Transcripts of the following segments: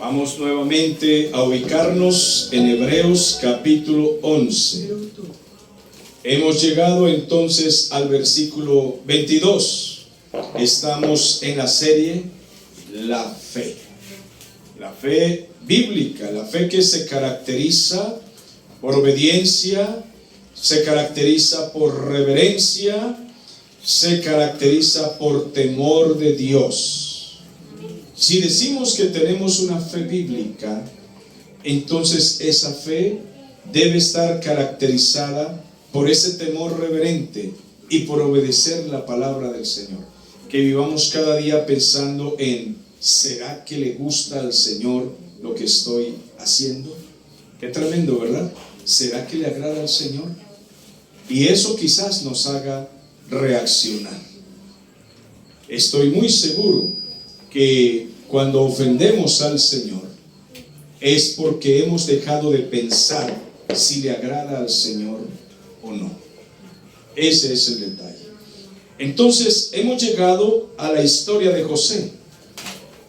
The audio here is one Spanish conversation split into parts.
Vamos nuevamente a ubicarnos en Hebreos capítulo 11. Hemos llegado entonces al versículo 22. Estamos en la serie La Fe. La fe bíblica, la fe que se caracteriza por obediencia, se caracteriza por reverencia, se caracteriza por temor de Dios. Si decimos que tenemos una fe bíblica, entonces esa fe debe estar caracterizada por ese temor reverente y por obedecer la palabra del Señor. Que vivamos cada día pensando en: ¿será que le gusta al Señor lo que estoy haciendo? Qué tremendo, ¿verdad? ¿Será que le agrada al Señor? Y eso quizás nos haga reaccionar. Estoy muy seguro que cuando ofendemos al Señor es porque hemos dejado de pensar si le agrada al Señor o no. Ese es el detalle. Entonces hemos llegado a la historia de José.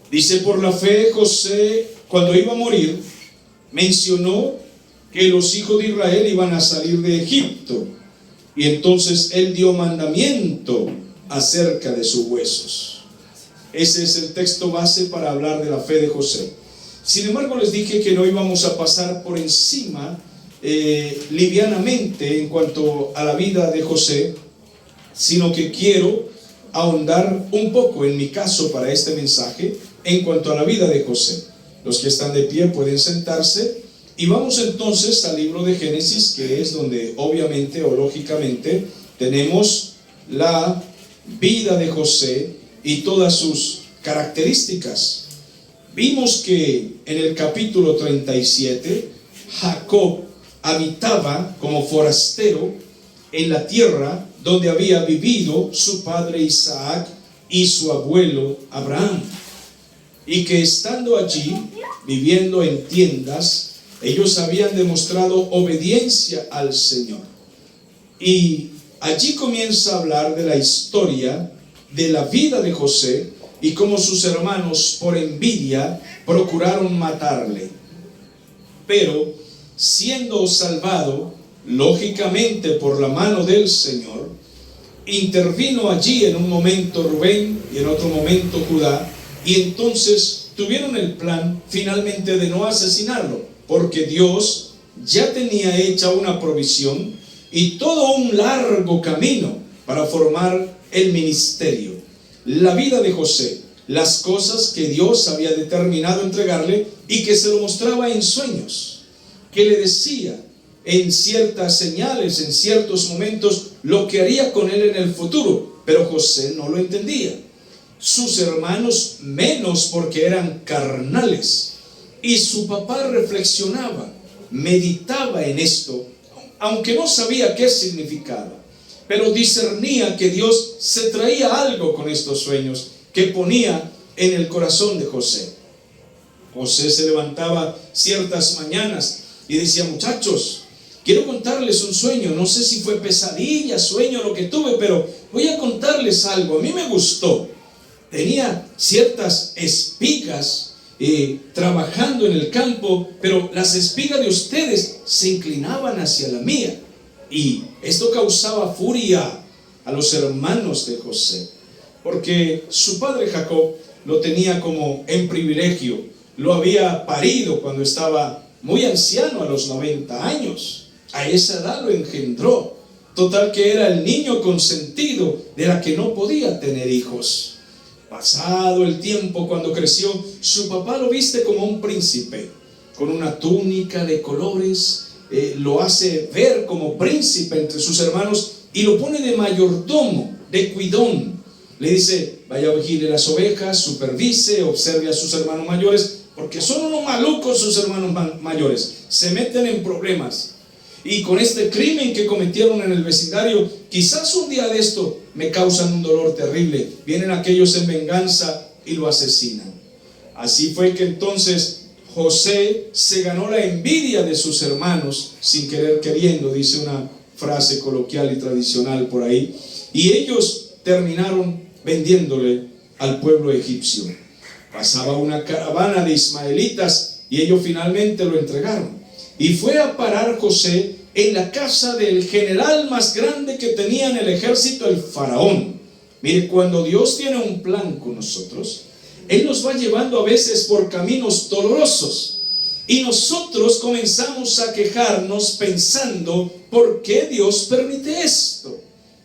Dice: por la fe José, cuando iba a morir, mencionó que los hijos de Israel iban a salir de Egipto, y entonces él dio mandamiento acerca de sus huesos. Ese es el texto base para hablar de la fe de José. Sin embargo, les dije que no íbamos a pasar por encima livianamente en cuanto a la vida de José, sino que quiero ahondar un poco, en mi caso, para este mensaje, en cuanto a la vida de José. Los que están de pie pueden sentarse, y vamos entonces al libro de Génesis, que es donde obviamente o lógicamente tenemos la vida de José y todas sus características. Vimos que en el capítulo 37 Jacob habitaba como forastero en la tierra donde había vivido su padre Isaac y su abuelo Abraham, y que estando allí viviendo en tiendas, ellos habían demostrado obediencia al Señor. Y allí comienza a hablar de la historia de la vida de José y cómo sus hermanos, por envidia, procuraron matarle. Pero siendo salvado lógicamente por la mano del Señor, intervino allí en un momento Rubén y en otro momento Judá, y entonces tuvieron el plan finalmente de no asesinarlo, porque Dios ya tenía hecha una provisión y todo un largo camino para formar el ministerio, la vida de José, las cosas que Dios había determinado entregarle y que se lo mostraba en sueños, que le decía en ciertas señales, en ciertos momentos, lo que haría con él en el futuro. Pero José no lo entendía, sus hermanos menos, porque eran carnales, y su papá reflexionaba, meditaba en esto, aunque no sabía qué significaba, pero discernía que Dios se traía algo con estos sueños que ponía en el corazón de José. José se levantaba ciertas mañanas y decía: muchachos, quiero contarles un sueño. No sé si fue pesadilla, sueño, lo que tuve, pero voy a contarles algo. A mí me gustó. Tenía ciertas espigas trabajando en el campo, pero las espigas de ustedes se inclinaban hacia la mía. Y esto causaba furia a los hermanos de José, porque su padre Jacob lo tenía como en privilegio. Lo había parido cuando estaba muy anciano, a los 90 años. A esa edad lo engendró. Total que era el niño consentido de la que no podía tener hijos. Pasado el tiempo, cuando creció, su papá lo viste como un príncipe, con una túnica de colores. Lo hace ver como príncipe entre sus hermanos y lo pone de mayordomo, de cuidón. Le dice: vaya a vigile las ovejas, supervise, observe a sus hermanos mayores, porque son unos malucos sus hermanos mayores, se meten en problemas. Y con este crimen que cometieron en el vecindario, quizás un día de esto me causan un dolor terrible. Vienen aquellos en venganza y lo asesinan. Así fue que entonces José se ganó la envidia de sus hermanos, sin querer queriendo, dice una frase coloquial y tradicional por ahí, y ellos terminaron vendiéndole al pueblo egipcio. Pasaba una caravana de ismaelitas y ellos finalmente lo entregaron. Y fue a parar José en la casa del general más grande que tenía en el ejército, el faraón. Mire, cuando Dios tiene un plan con nosotros, Él nos va llevando a veces por caminos dolorosos. Y nosotros comenzamos a quejarnos pensando, ¿por qué Dios permite esto?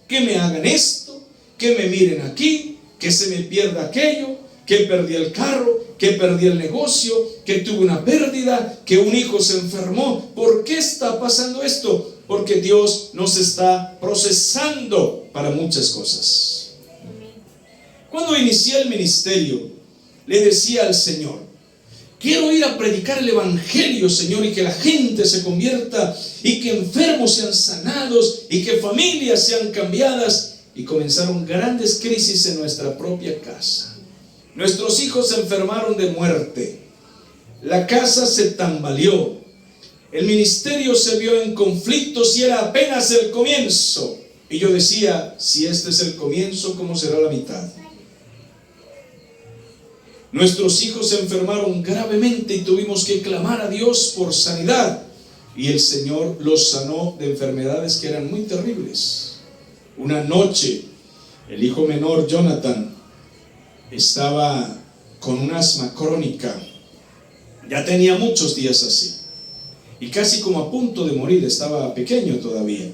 Que me hagan esto, que me miren aquí, que se me pierda aquello, que perdí el carro, que perdí el negocio, que tuve una pérdida, que un hijo se enfermó. ¿Por qué está pasando esto? Porque Dios nos está procesando para muchas cosas. Cuando inicié el ministerio, le decía al Señor, quiero ir a predicar el evangelio, Señor, y que la gente se convierta, y que enfermos sean sanados, y que familias sean cambiadas. Y comenzaron grandes crisis en nuestra propia casa. Nuestros hijos se enfermaron de muerte. La casa se tambaleó. El ministerio se vio en conflictos y era apenas el comienzo. Y yo decía, si este es el comienzo, ¿cómo será la mitad? Nuestros hijos se enfermaron gravemente y tuvimos que clamar a Dios por sanidad. Y el Señor los sanó de enfermedades que eran muy terribles. Una noche, el hijo menor, Jonathan, estaba con un asma crónica. Ya tenía muchos días así. Y casi como a punto de morir, estaba pequeño todavía.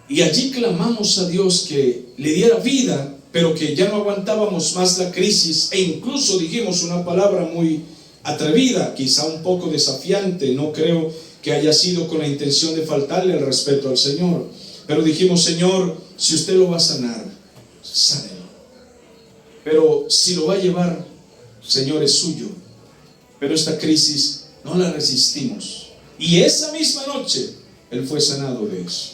Y allí clamamos a Dios que le diera vida, pero que ya no aguantábamos más la crisis. E incluso dijimos una palabra muy atrevida, quizá un poco desafiante. No creo que haya sido con la intención de faltarle el respeto al Señor. Pero dijimos, Señor, si usted lo va a sanar, sánelo. Pero si lo va a llevar, Señor, es suyo. Pero esta crisis no la resistimos. Y esa misma noche, Él fue sanado de eso.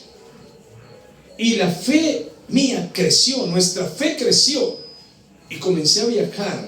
Y la fe mía creció, nuestra fe creció. Y comencé a viajar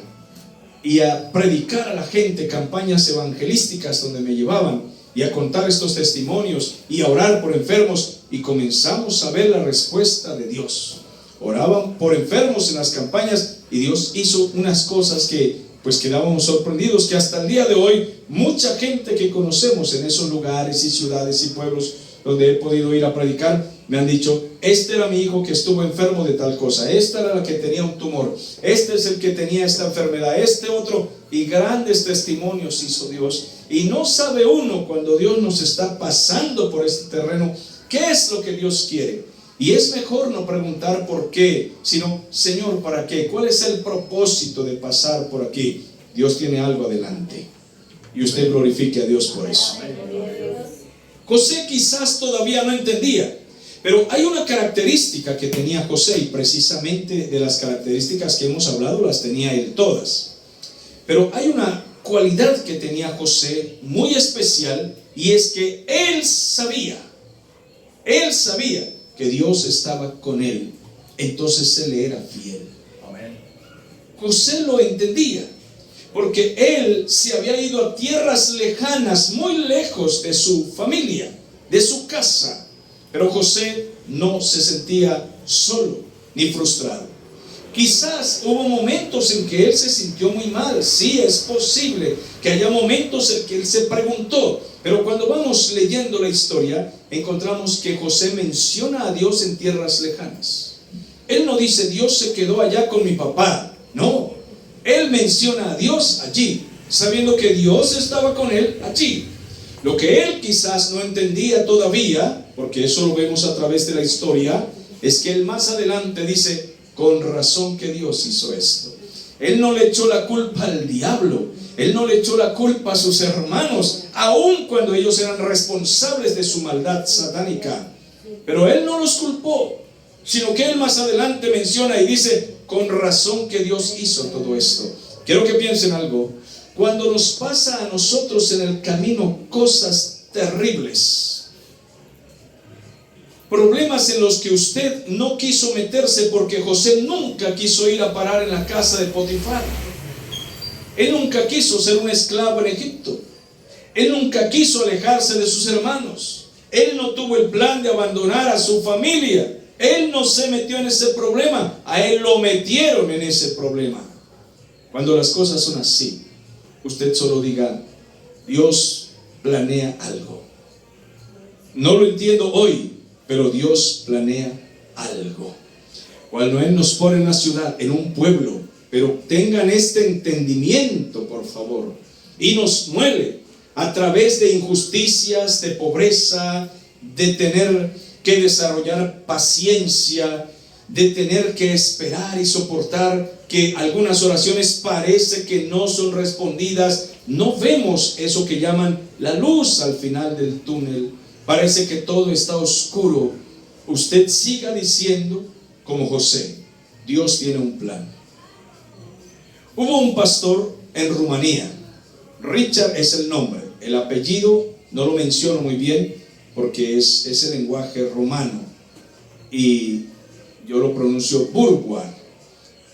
y a predicar a la gente campañas evangelísticas donde me llevaban. Y a contar estos testimonios y a orar por enfermos. Y comenzamos a ver la respuesta de Dios. Oraban por enfermos en las campañas y Dios hizo unas cosas que pues quedábamos sorprendidos, que hasta el día de hoy mucha gente que conocemos en esos lugares y ciudades y pueblos donde he podido ir a predicar, me han dicho, este era mi hijo que estuvo enfermo de tal cosa, esta era la que tenía un tumor, este es el que tenía esta enfermedad, este otro, y grandes testimonios hizo Dios. Y no sabe uno cuando Dios nos está pasando por este terreno, qué es lo que Dios quiere. Y es mejor no preguntar por qué, sino, Señor, ¿para qué? ¿Cuál es el propósito de pasar por aquí? Dios tiene algo adelante. Y usted glorifique a Dios por eso. José quizás todavía no entendía, pero hay una característica que tenía José, y precisamente de las características que hemos hablado las tenía él todas. Pero hay una cualidad que tenía José muy especial, y es que él sabía que Dios estaba con él, entonces él le era fiel. Amén. José lo entendía, porque él se había ido a tierras lejanas, muy lejos de su familia, de su casa. Pero José no se sentía solo ni frustrado. Quizás hubo momentos en que él se sintió muy mal. Sí, es posible que haya momentos en que él se preguntó. Pero cuando vamos leyendo la historia, encontramos que José menciona a Dios en tierras lejanas. Él no dice, Dios se quedó allá con mi papá. No, él menciona a Dios allí, sabiendo que Dios estaba con él allí. Lo que él quizás no entendía todavía, porque eso lo vemos a través de la historia, es que él más adelante dice, con razón que Dios hizo esto. Él no le echó la culpa al diablo, él no le echó la culpa a sus hermanos, aun cuando ellos eran responsables de su maldad satánica. Pero él no los culpó, sino que él más adelante menciona y dice, con razón que Dios hizo todo esto. Quiero que piensen algo. Cuando nos pasa a nosotros en el camino cosas terribles, problemas en los que usted no quiso meterse, porque José nunca quiso ir a parar en la casa de Potifar. Él nunca quiso ser un esclavo en Egipto. Él nunca quiso alejarse de sus hermanos. Él no tuvo el plan de abandonar a su familia. Él no se metió en ese problema. A él lo metieron en ese problema. Cuando las cosas son así, usted solo diga: Dios planea algo. No lo entiendo hoy, pero Dios planea algo. Cuando Él nos pone en una ciudad, en un pueblo, pero tengan este entendimiento, por favor, y nos mueve a través de injusticias, de pobreza, de tener que desarrollar paciencia, de tener que esperar y soportar que algunas oraciones parece que no son respondidas. No vemos eso que llaman la luz al final del túnel. Parece que todo está oscuro. Usted siga diciendo como José: Dios tiene un plan. Hubo un pastor en Rumanía. Richard es el nombre. El apellido no lo menciono muy bien porque es el lenguaje romano y yo lo pronuncio Burgua.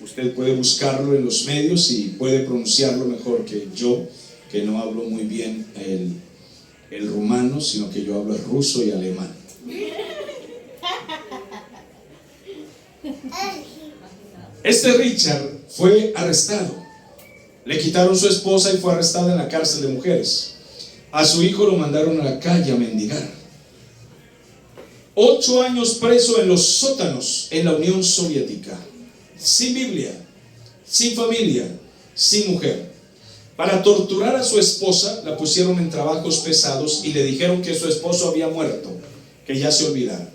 Usted puede buscarlo en los medios y puede pronunciarlo mejor que yo, que no hablo muy bien el rumano, sino que yo hablo el ruso y alemán. Este Richard fue arrestado. Le quitaron su esposa y fue arrestado en la cárcel de mujeres. A su hijo lo mandaron a la calle a mendigar. 8 años preso en los sótanos en la Unión Soviética, sin Biblia, sin familia, sin mujer. Para torturar a su esposa, la pusieron en trabajos pesados y le dijeron que su esposo había muerto, que ya se olvidara.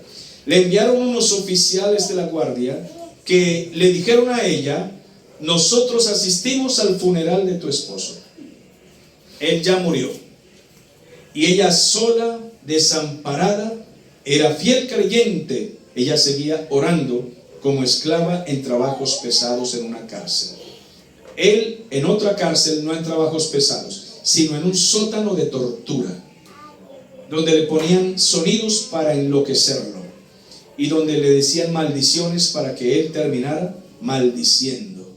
Le enviaron unos oficiales de la guardia que le dijeron a ella: nosotros asistimos al funeral de tu esposo, él ya murió. Y ella sola, desamparada, era fiel creyente. Ella seguía orando como esclava en trabajos pesados en una cárcel. Él en otra cárcel, no en trabajos pesados, sino en un sótano de tortura, donde le ponían sonidos para enloquecerlo y donde le decían maldiciones para que él terminara maldiciendo.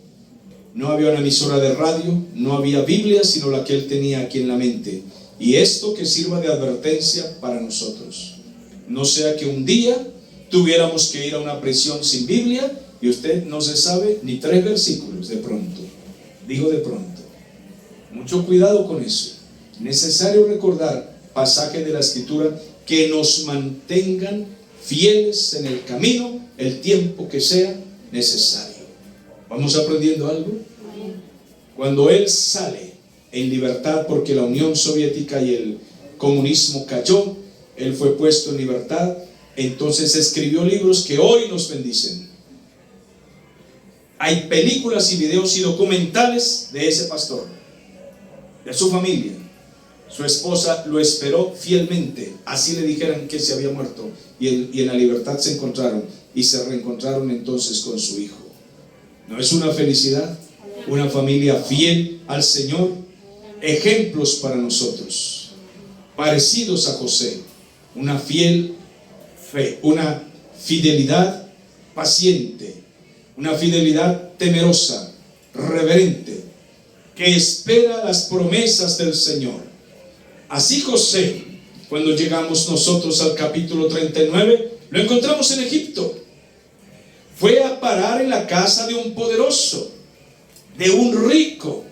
No había una emisora de radio, no había Biblia, sino la que él tenía aquí en la mente. Y esto que sirva de advertencia para nosotros. No sea que un día tuviéramos que ir a una prisión sin Biblia y usted no se sabe ni 3 versículos de pronto. Digo de pronto. Mucho cuidado con eso. Necesario recordar pasajes de la Escritura que nos mantengan fieles en el camino el tiempo que sea necesario. ¿Vamos aprendiendo algo? Cuando él sale en libertad, porque la Unión Soviética y el comunismo cayó, él fue puesto en libertad. Entonces escribió libros que hoy nos bendicen. Hay películas y videos y documentales de ese pastor, de su familia. Su esposa lo esperó fielmente, así le dijeran que se había muerto, y en la libertad se encontraron y se reencontraron entonces con su hijo. ¿No es una felicidad? Una familia fiel al Señor. Ejemplos para nosotros, parecidos a José. Una fiel fe, una fidelidad paciente, una fidelidad temerosa, reverente, que espera las promesas del Señor. Así José, cuando llegamos nosotros al capítulo 39, lo encontramos en Egipto. Fue a parar en la casa de un poderoso, de un rico.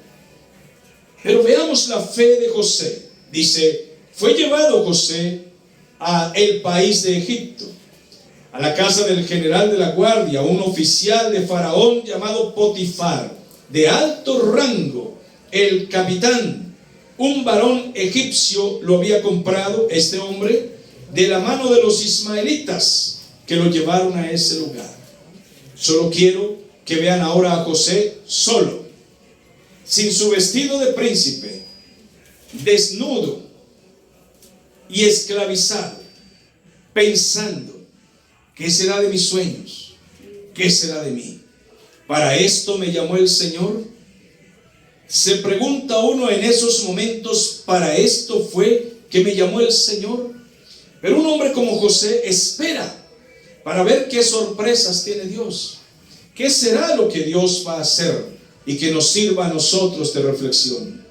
Pero veamos la fe de José. Dice: fue llevado José a el país de Egipto, a la casa del general de la guardia, un oficial de Faraón llamado Potifar, de alto rango, el capitán. Un varón egipcio lo había comprado, este hombre, de la mano de los ismaelitas que lo llevaron a ese lugar. Solo quiero que vean ahora a José solo, sin su vestido de príncipe, desnudo y esclavizado, pensando: ¿qué será de mis sueños? ¿Qué será de mí? ¿Para esto me llamó el Señor? Se pregunta uno en esos momentos: ¿para esto fue que me llamó el Señor? Pero un hombre como José espera para ver qué sorpresas tiene Dios. ¿Qué será lo que Dios va a hacer y que nos sirva a nosotros de reflexión?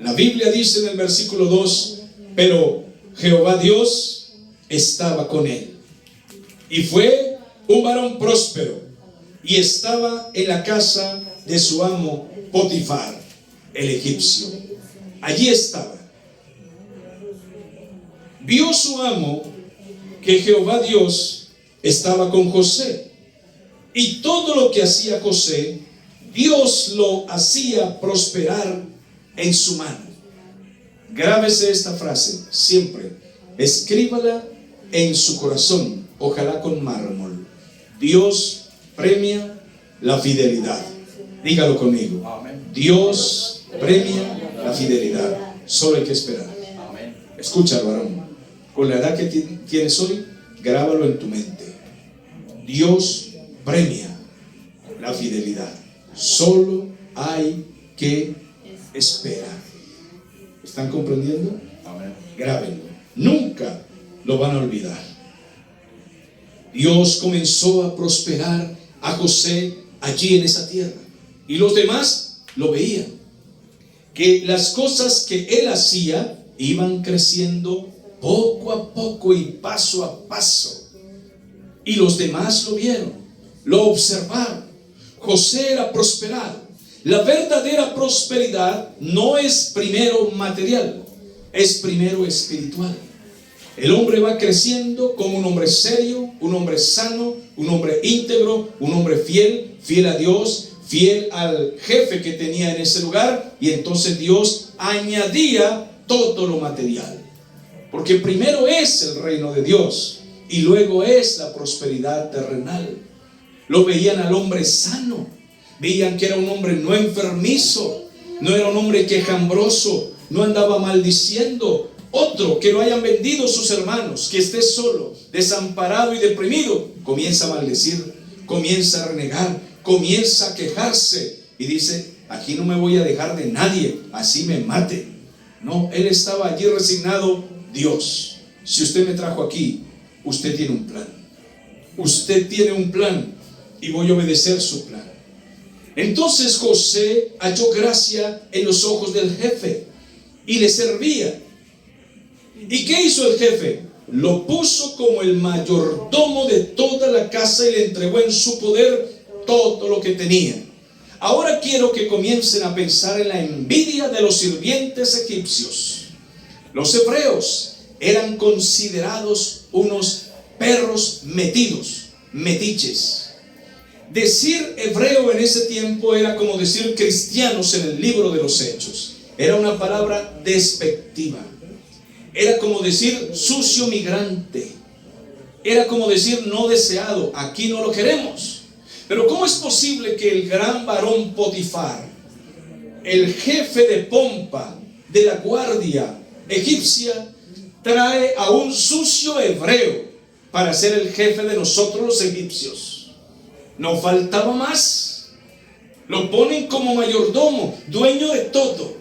La Biblia dice en el versículo 2: pero Jehová Dios estaba con él, y fue un varón próspero, y estaba en la casa de su amo Potifar, el egipcio. Allí estaba. Vio su amo que Jehová Dios estaba con José, y todo lo que hacía José, Dios lo hacía prosperar en su mano. Grábese esta frase siempre, escríbala en su corazón, ojalá con mármol. Dios premia la fidelidad. Dígalo conmigo. Dios premia la fidelidad. Solo hay que esperar. Escucha, varón, con la edad que tienes hoy, grábalo en tu mente. Dios premia la fidelidad. Solo hay que esperar. ¿Están comprendiendo? Grábenlo. Nunca lo van a olvidar. Dios comenzó a prosperar a José allí en esa tierra. Y los demás lo veían. Que las cosas que él hacía iban creciendo poco a poco y paso a paso. Y los demás lo vieron, lo observaron. José era prosperado. La verdadera prosperidad no es primero material, es primero espiritual. El hombre va creciendo como un hombre serio, un hombre sano, un hombre íntegro, un hombre fiel, fiel a Dios, fiel al jefe que tenía en ese lugar, y entonces Dios añadía todo lo material. Porque primero es el reino de Dios y luego es la prosperidad terrenal. Lo veían al hombre sano, veían que era un hombre no enfermizo, no era un hombre quejambroso, no andaba maldiciendo. Otro que lo hayan vendido sus hermanos, que esté solo, desamparado y deprimido, comienza a maldecir, comienza a renegar, comienza a quejarse y dice: aquí no me voy a dejar de nadie, así me mate. No, él estaba allí resignado. Dios, si usted me trajo aquí, usted tiene un plan. Usted tiene un plan y voy a obedecer su plan. Entonces José halló gracia en los ojos del jefe y le servía. ¿Y qué hizo el jefe? Lo puso como el mayordomo de toda la casa y le entregó en su poder todo lo que tenía. Ahora quiero que comiencen a pensar en la envidia de los sirvientes egipcios. Los hebreos eran considerados unos perros metidos, metiches. Decir hebreo en ese tiempo era como decir cristianos en el libro de los Hechos. Era una palabra despectiva. Era como decir sucio migrante. Era como decir no deseado. Aquí no lo queremos. Pero ¿cómo es posible que el gran varón Potifar, el jefe de pompa de la guardia egipcia, trae a un sucio hebreo para ser el jefe de nosotros los egipcios? No faltaba más. Lo ponen como mayordomo, dueño de todo.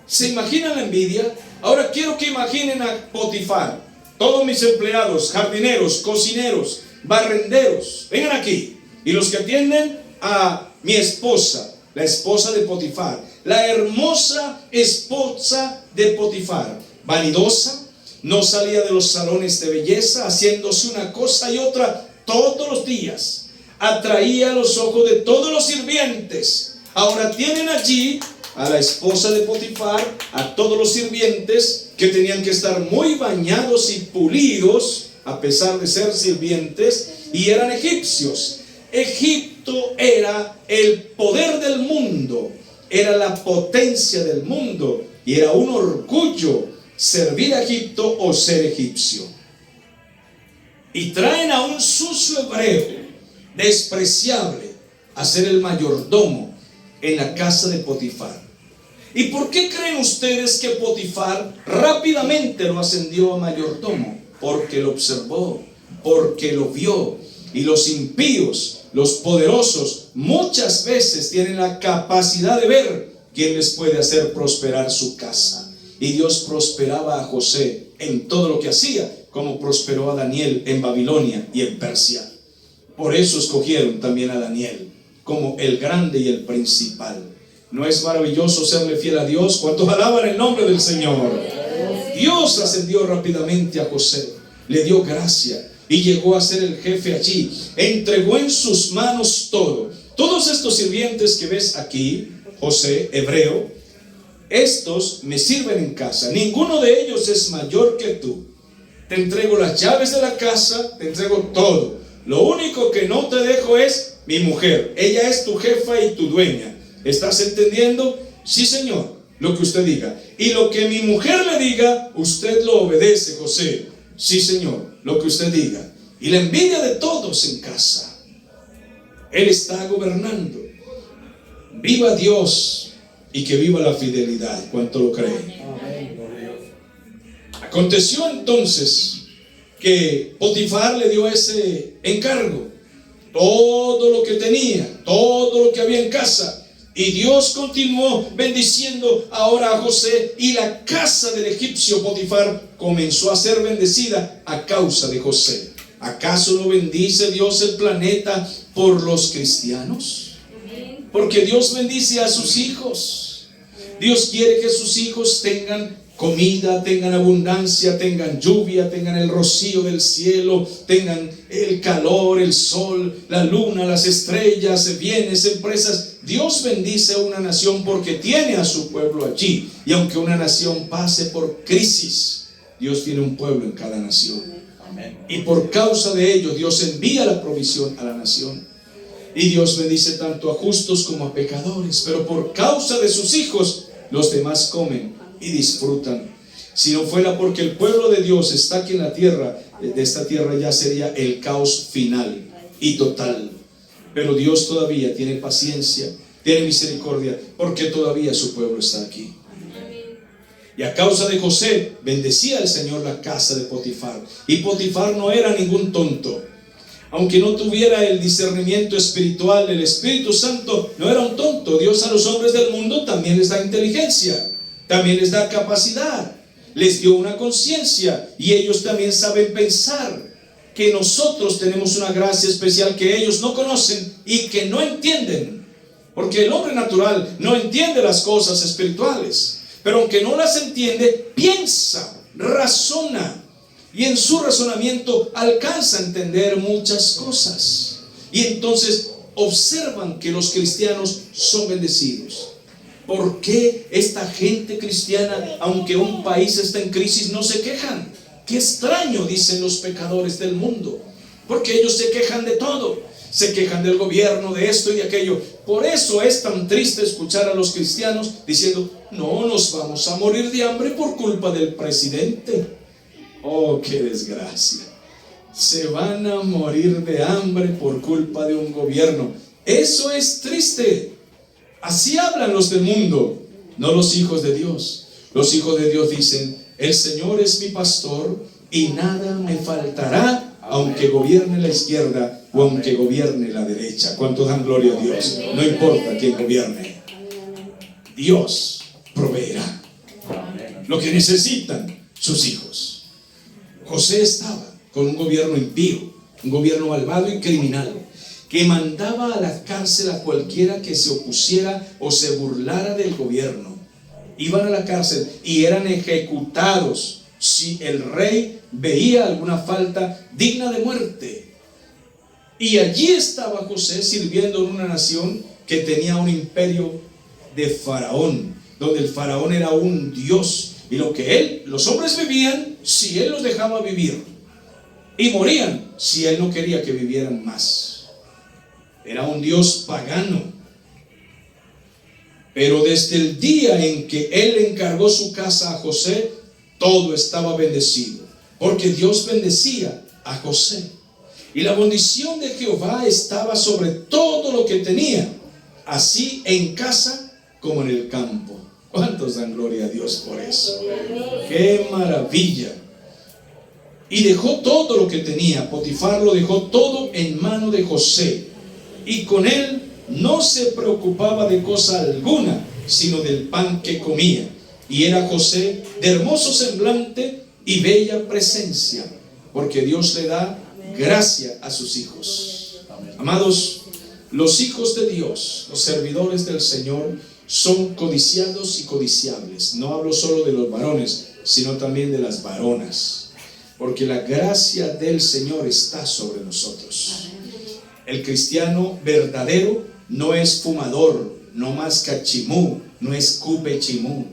¿Se imaginan la envidia? Ahora quiero que imaginen a Potifar, todos mis empleados, jardineros, cocineros, barrenderos, vengan aquí. Y los que atienden a mi esposa, la esposa de Potifar, la hermosa esposa de Potifar, vanidosa, no salía de los salones de belleza, haciéndose una cosa y otra todos los días. Atraía los ojos de todos los sirvientes. Ahora tienen allí a la esposa de Potifar, a todos los sirvientes que tenían que estar muy bañados y pulidos, a pesar de ser sirvientes, y eran egipcios. Egipto era el poder del mundo, era la potencia del mundo, y era un orgullo servir a Egipto o ser egipcio. Y traen a un sucio hebreo, despreciable, a ser el mayordomo en la casa de Potifar. ¿Y por qué creen ustedes que Potifar rápidamente lo ascendió a mayordomo? Porque lo observó, porque lo vio. Y los impíos, los poderosos, muchas veces tienen la capacidad de ver quién les puede hacer prosperar su casa. Y Dios prosperaba a José en todo lo que hacía, como prosperó a Daniel en Babilonia y en Persia. Por eso escogieron también a Daniel como el grande y el principal. ¿No es maravilloso serle fiel a Dios? ¿Cuántos alaban el nombre del Señor? Dios ascendió rápidamente a José, le dio gracia y llegó a ser el jefe allí. Entregó en sus manos todo. todos estos sirvientes que ves aquí, José, hebreo, estos me sirven en casa. Ninguno de ellos es mayor que tú. Te entrego las llaves de la casa, te entrego todo. Lo único que no te dejo es mi mujer. Ella es tu jefa y tu dueña. ¿Estás entendiendo? Sí, señor, lo que usted diga. Y lo que mi mujer le diga, usted lo obedece, José. Sí, señor, lo que usted diga. Y la envidia de todos en casa. Él está gobernando. Viva Dios y que viva la fidelidad. ¿Cuánto lo creen? Aconteció entonces que Potifar le dio ese encargo. Todo lo que tenía, todo lo que había en casa. Y Dios continuó bendiciendo ahora a José, y la casa del egipcio Potifar comenzó a ser bendecida a causa de José. ¿Acaso no bendice Dios el planeta por los cristianos? Porque Dios bendice a sus hijos. Dios quiere que sus hijos tengan comida, tengan abundancia, tengan lluvia, tengan el rocío del cielo, tengan el calor, el sol, la luna, las estrellas, bienes, empresas. Dios bendice a una nación porque tiene a su pueblo allí. Y aunque una nación pase por crisis, Dios tiene un pueblo en cada nación. Y por causa de ello, Dios envía la provisión a la nación. Y Dios bendice tanto a justos como a pecadores. Pero por causa de sus hijos, los demás comen y disfrutan. Si no fuera porque el pueblo de Dios está aquí en la tierra, de esta tierra ya sería el caos final y total. Pero Dios todavía tiene paciencia, tiene misericordia, porque todavía su pueblo está aquí. Y a causa de José, bendecía el Señor la casa de Potifar. Y Potifar no era ningún tonto. Aunque no tuviera el discernimiento espiritual del Espíritu Santo, no era un tonto. Dios a los hombres del mundo también les da inteligencia, también les da capacidad, les dio una conciencia, y ellos también saben pensar. Que nosotros tenemos una gracia especial que ellos no conocen y que no entienden. Porque el hombre natural no entiende las cosas espirituales, pero aunque no las entiende, piensa, razona, y en su razonamiento alcanza a entender muchas cosas. Y entonces observan que los cristianos son bendecidos. ¿Por qué esta gente cristiana, aunque un país está en crisis, no se quejan? Qué extraño, dicen los pecadores del mundo, porque ellos se quejan de todo, se quejan del gobierno, de esto y de aquello. Por eso es tan triste escuchar a los cristianos diciendo: no, nos vamos a morir de hambre por culpa del presidente. Oh, qué desgracia. Se van a morir de hambre por culpa de un gobierno. Eso es triste. Así hablan los del mundo, no los hijos de Dios. Los hijos de Dios dicen: el Señor es mi pastor y nada me faltará, aunque gobierne la izquierda o aunque gobierne la derecha. ¿Cuántos dan gloria a Dios? No importa quién gobierne, Dios proveerá lo que necesitan sus hijos. José estaba con un gobierno impío, un gobierno malvado y criminal, que mandaba a la cárcel a cualquiera que se opusiera o se burlara del gobierno. Iban a la cárcel y eran ejecutados si el rey veía alguna falta digna de muerte. Y allí estaba José sirviendo en una nación que tenía un imperio de faraón, donde el faraón era un dios, y los hombres vivían si él los dejaba vivir, y morían si él no quería que vivieran más. Era un dios pagano. Pero desde el día en que él encargó su casa a José, todo estaba bendecido, porque Dios bendecía a José. Y la bendición de Jehová estaba sobre todo lo que tenía, así en casa como en el campo. ¿Cuántos dan gloria a Dios por eso? ¡Qué maravilla! Y dejó todo lo que tenía. Potifar lo dejó todo en mano de José, y con él no se preocupaba de cosa alguna, sino del pan que comía. Y era José de hermoso semblante y bella presencia, porque Dios le da gracia a sus hijos. Amados, los hijos de Dios, los servidores del Señor, son codiciados y codiciables. No hablo solo de los varones, sino también de las varonas, porque la gracia del Señor está sobre nosotros. El cristiano verdadero no es fumador, no masca chimú, no escupe chimú,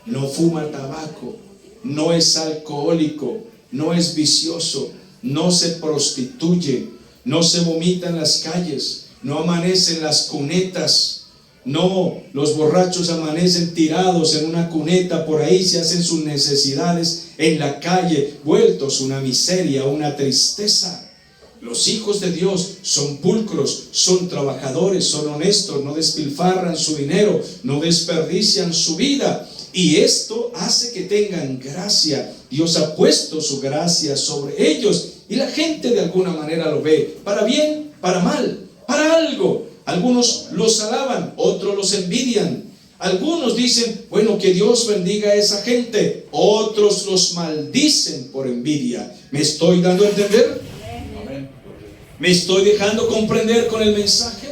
no fuma tabaco, no es alcohólico, no es vicioso, no se prostituye, no se vomita en las calles, no amanece en las cunetas. No, los borrachos amanecen tirados en una cuneta por ahí, se hacen sus necesidades en la calle, vueltos una miseria, una tristeza. Los hijos de Dios son pulcros, son trabajadores, son honestos, no despilfarran su dinero, no desperdician su vida. Y esto hace que tengan gracia. Dios ha puesto su gracia sobre ellos y la gente de alguna manera lo ve, para bien, para mal, para algo. Algunos los alaban, otros los envidian. Algunos dicen, bueno, que Dios bendiga a esa gente. Otros los maldicen por envidia. ¿Me estoy dando a entender? ¿Me estoy dejando comprender con el mensaje?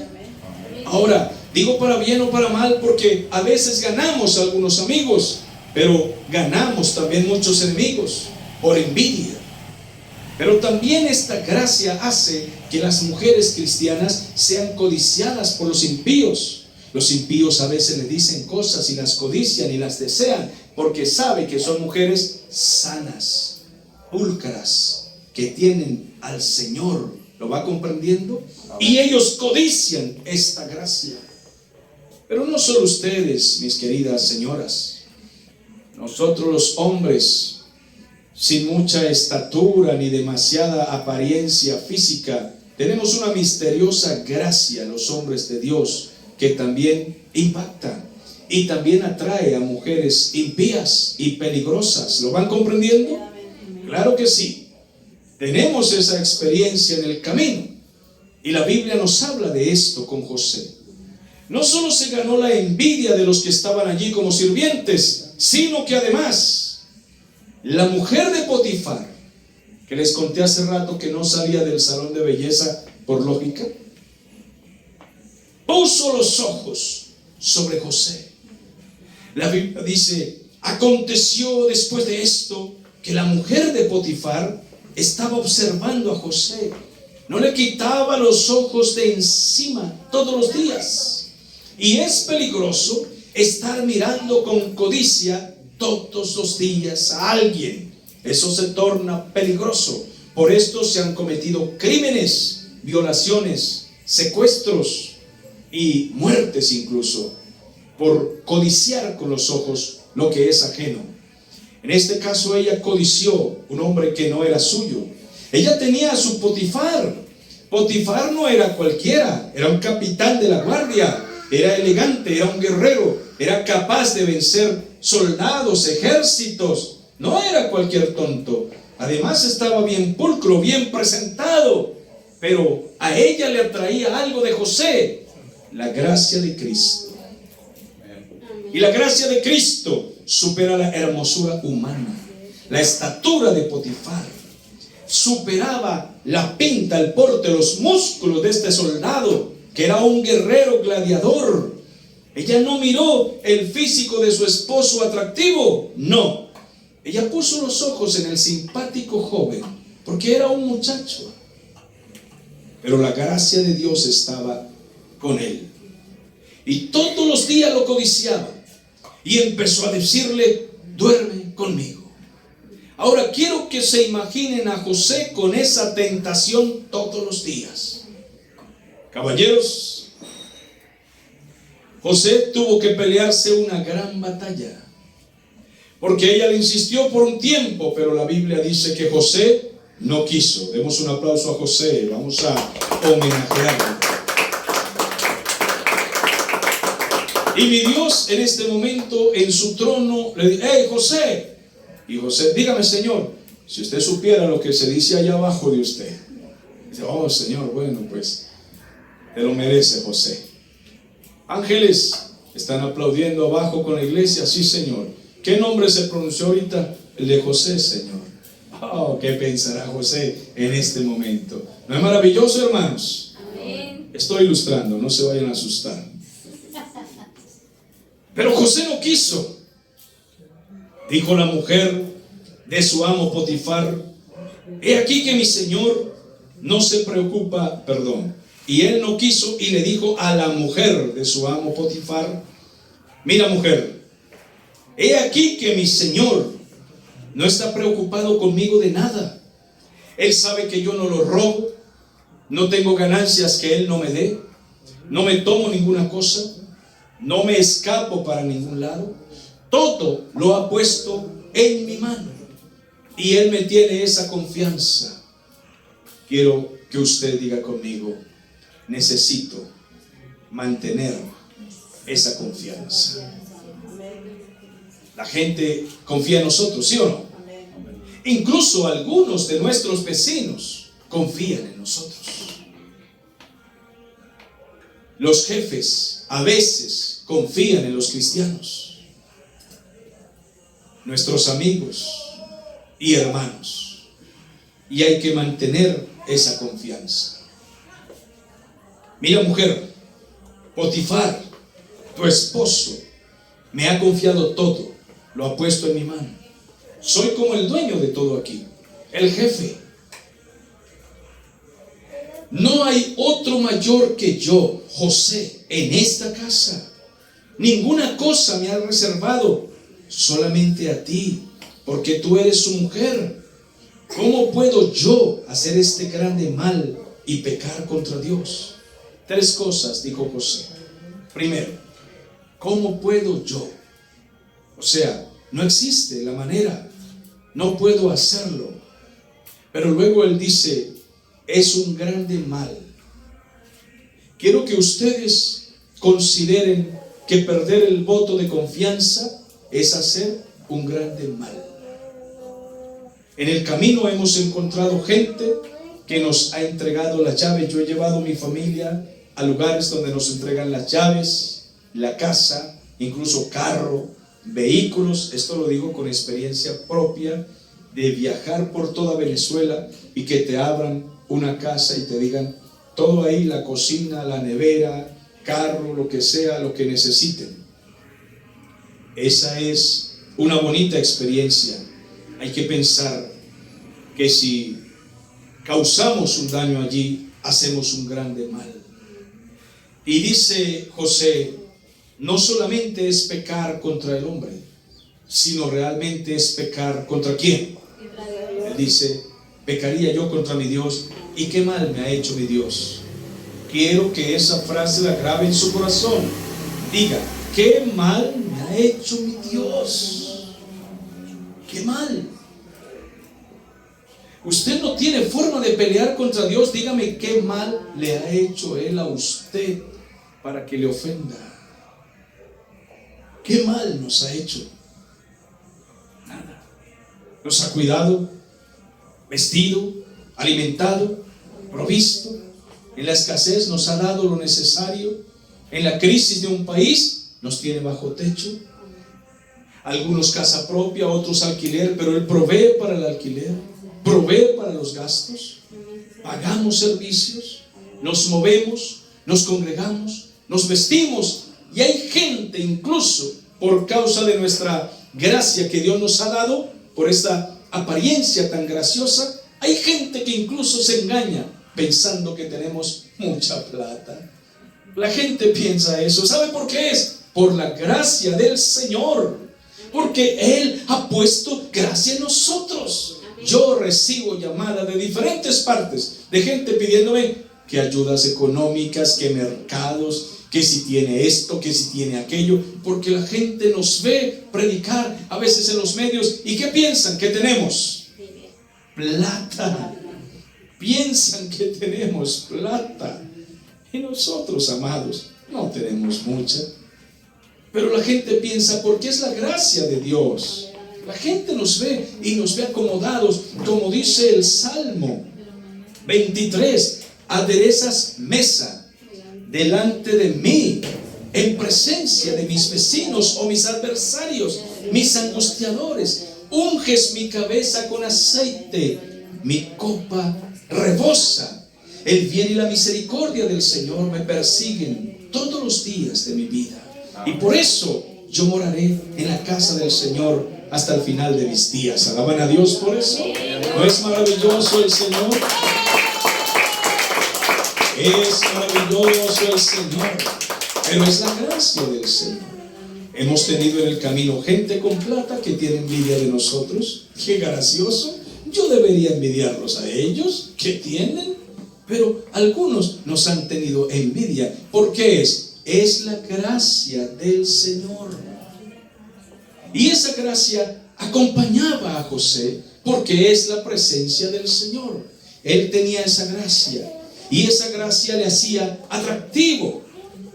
Ahora, digo para bien o para mal porque a veces ganamos algunos amigos, pero ganamos también muchos enemigos por envidia. Pero también esta gracia hace que las mujeres cristianas sean codiciadas por los impíos. Los impíos a veces le dicen cosas y las codician y las desean porque saben que son mujeres sanas, pulcras, que tienen al Señor. ¿Lo va comprendiendo? Y ellos codician esta gracia. Pero no solo ustedes, mis queridas señoras. Nosotros los hombres, sin mucha estatura ni demasiada apariencia física, tenemos una misteriosa gracia, los hombres de Dios, que también impacta y también atrae a mujeres impías y peligrosas. ¿Lo van comprendiendo? Claro que sí. Tenemos esa experiencia en el camino y la Biblia nos habla de esto con José. No solo se ganó la envidia de los que estaban allí como sirvientes, sino que además la mujer de Potifar, que les conté hace rato que no salía del salón de belleza por lógica, puso los ojos sobre José. La Biblia dice, aconteció después de esto que la mujer de Potifar estaba observando a José. No le quitaba los ojos de encima todos los días. Y es peligroso estar mirando con codicia todos los días a alguien. Eso se torna peligroso. Por esto se han cometido crímenes, violaciones, secuestros y muertes incluso, por codiciar con los ojos lo que es ajeno. En este caso ella codició un hombre que no era suyo. Ella tenía a su Potifar. Potifar no era cualquiera, era un capitán de la guardia, era elegante, era un guerrero, era capaz de vencer soldados, ejércitos. No era cualquier tonto. Además estaba bien pulcro, bien presentado. Pero a ella le atraía algo de José, la gracia de Cristo. Y la gracia de Cristo supera la hermosura humana. La estatura de Potifar superaba la pinta, el porte, los músculos de este soldado, que era un guerrero gladiador. Ella no miró el físico de su esposo atractivo, no. Ella puso los ojos en el simpático joven, porque era un muchacho. Pero la gracia de Dios estaba con él. Y todos los días lo codiciaba. Y empezó a decirle, duerme conmigo. Ahora quiero que se imaginen a José con esa tentación todos los días. Caballeros, José tuvo que pelearse una gran batalla, porque ella le insistió por un tiempo, pero la Biblia dice que José no quiso. Demos un aplauso a José, vamos a homenajearlo. Y mi Dios en este momento en su trono le dice, hey José. Y José, dígame Señor, si usted supiera lo que se dice allá abajo de usted. Dice, oh Señor, bueno pues, te lo merece José. Ángeles están aplaudiendo abajo con la iglesia, sí Señor. ¿Qué nombre se pronunció ahorita? El de José, Señor. Oh, ¿qué pensará José en este momento? ¿No es maravilloso, hermanos? Amén. Estoy ilustrando, no se vayan a asustar. Pero José no quiso. Dijo la mujer de su amo Potifar, he aquí que mi señor no se preocupa, Y él no quiso y le dijo a la mujer de su amo Potifar: mira, mujer, he aquí que mi señor no está preocupado conmigo de nada. Él sabe que yo no lo robo, no tengo ganancias que él no me dé, no me tomo ninguna cosa, no me escapo para ningún lado. Todo lo ha puesto en mi mano y él me tiene esa confianza. Quiero que usted diga conmigo: necesito mantener esa confianza. La gente confía en nosotros, ¿sí o no? Incluso algunos de nuestros vecinos confían en nosotros. Los jefes a veces confían en los cristianos. Nuestros amigos y hermanos. Y hay que mantener esa confianza. Mira, mujer, Potifar, tu esposo, me ha confiado todo, lo ha puesto en mi mano. Soy como el dueño de todo aquí, el jefe. No hay otro mayor que yo, José, en esta casa. Ninguna cosa me ha reservado, solamente a ti, porque tú eres su mujer. ¿Cómo puedo yo hacer este grande mal y pecar contra Dios? 3 cosas dijo José. Primero, ¿cómo puedo yo? O sea, no existe la manera, no puedo hacerlo. Pero luego él dice: es un grande mal. Quiero que ustedes consideren que perder el voto de confianza es hacer un grande mal. En el camino hemos encontrado gente que nos ha entregado las llaves. Yo he llevado a mi familia a lugares donde nos entregan las llaves, la casa, incluso carro, vehículos. Esto lo digo con experiencia propia de viajar por toda Venezuela y que te abran una casa y te digan todo ahí: la cocina, la nevera, carro, lo que sea, lo que necesiten. Esa es una bonita experiencia. Hay que pensar que si causamos un daño allí, hacemos un grande mal. Y dice José: no solamente es pecar contra el hombre, sino realmente es pecar ¿contra quién? Él dice: pecaría yo contra mi Dios, y qué mal me ha hecho mi Dios. Quiero que esa frase la grabe en su corazón. Diga: qué mal me ha hecho mi Dios. Qué mal. Usted no tiene forma de pelear contra Dios. Dígame qué mal le ha hecho Él a usted para que le ofenda. ¿Qué mal nos ha hecho? Nada. Nos ha cuidado, vestido, alimentado, provisto. En la escasez nos ha dado lo necesario. En la crisis de un país nos tiene bajo techo. Algunos casa propia, otros alquiler, pero Él provee para el alquiler, provee para los gastos. Pagamos servicios, nos movemos, nos congregamos, nos vestimos. Y hay gente, incluso por causa de nuestra gracia que Dios nos ha dado, por esta apariencia tan graciosa, hay gente que incluso se engaña pensando que tenemos mucha plata. La gente piensa eso. ¿Sabe por qué es? Por la gracia del Señor, porque Él ha puesto gracia en nosotros. Yo recibo llamadas de diferentes partes de gente pidiéndome que ayudas económicas, que mercados, que si tiene esto, que si tiene aquello, porque la gente nos ve predicar a veces en los medios. ¿Y qué piensan? Que tenemos plata. Piensan que tenemos plata. Y nosotros, amados, no tenemos mucha. Pero la gente piensa, porque es la gracia de Dios. La gente nos ve y nos ve acomodados, como dice el Salmo 23: aderezas mesa delante de mí, en presencia de mis vecinos o mis adversarios, mis angustiadores. Unges mi cabeza con aceite, mi copa rebosa. El bien y la misericordia del Señor me persiguen todos los días de mi vida, y por eso yo moraré en la casa del Señor hasta el final de mis días. Alaban a Dios por eso. ¿No es maravilloso el Señor? Es maravilloso el Señor, pero es la gracia del Señor. Hemos tenido en el camino gente con plata que tiene envidia de nosotros. Qué gracioso. Yo debería envidiarlos a ellos, que tienen, pero algunos nos han tenido envidia. ¿Por qué es? Es la gracia del Señor. Y esa gracia acompañaba a José porque es la presencia del Señor. Él tenía esa gracia y esa gracia le hacía atractivo.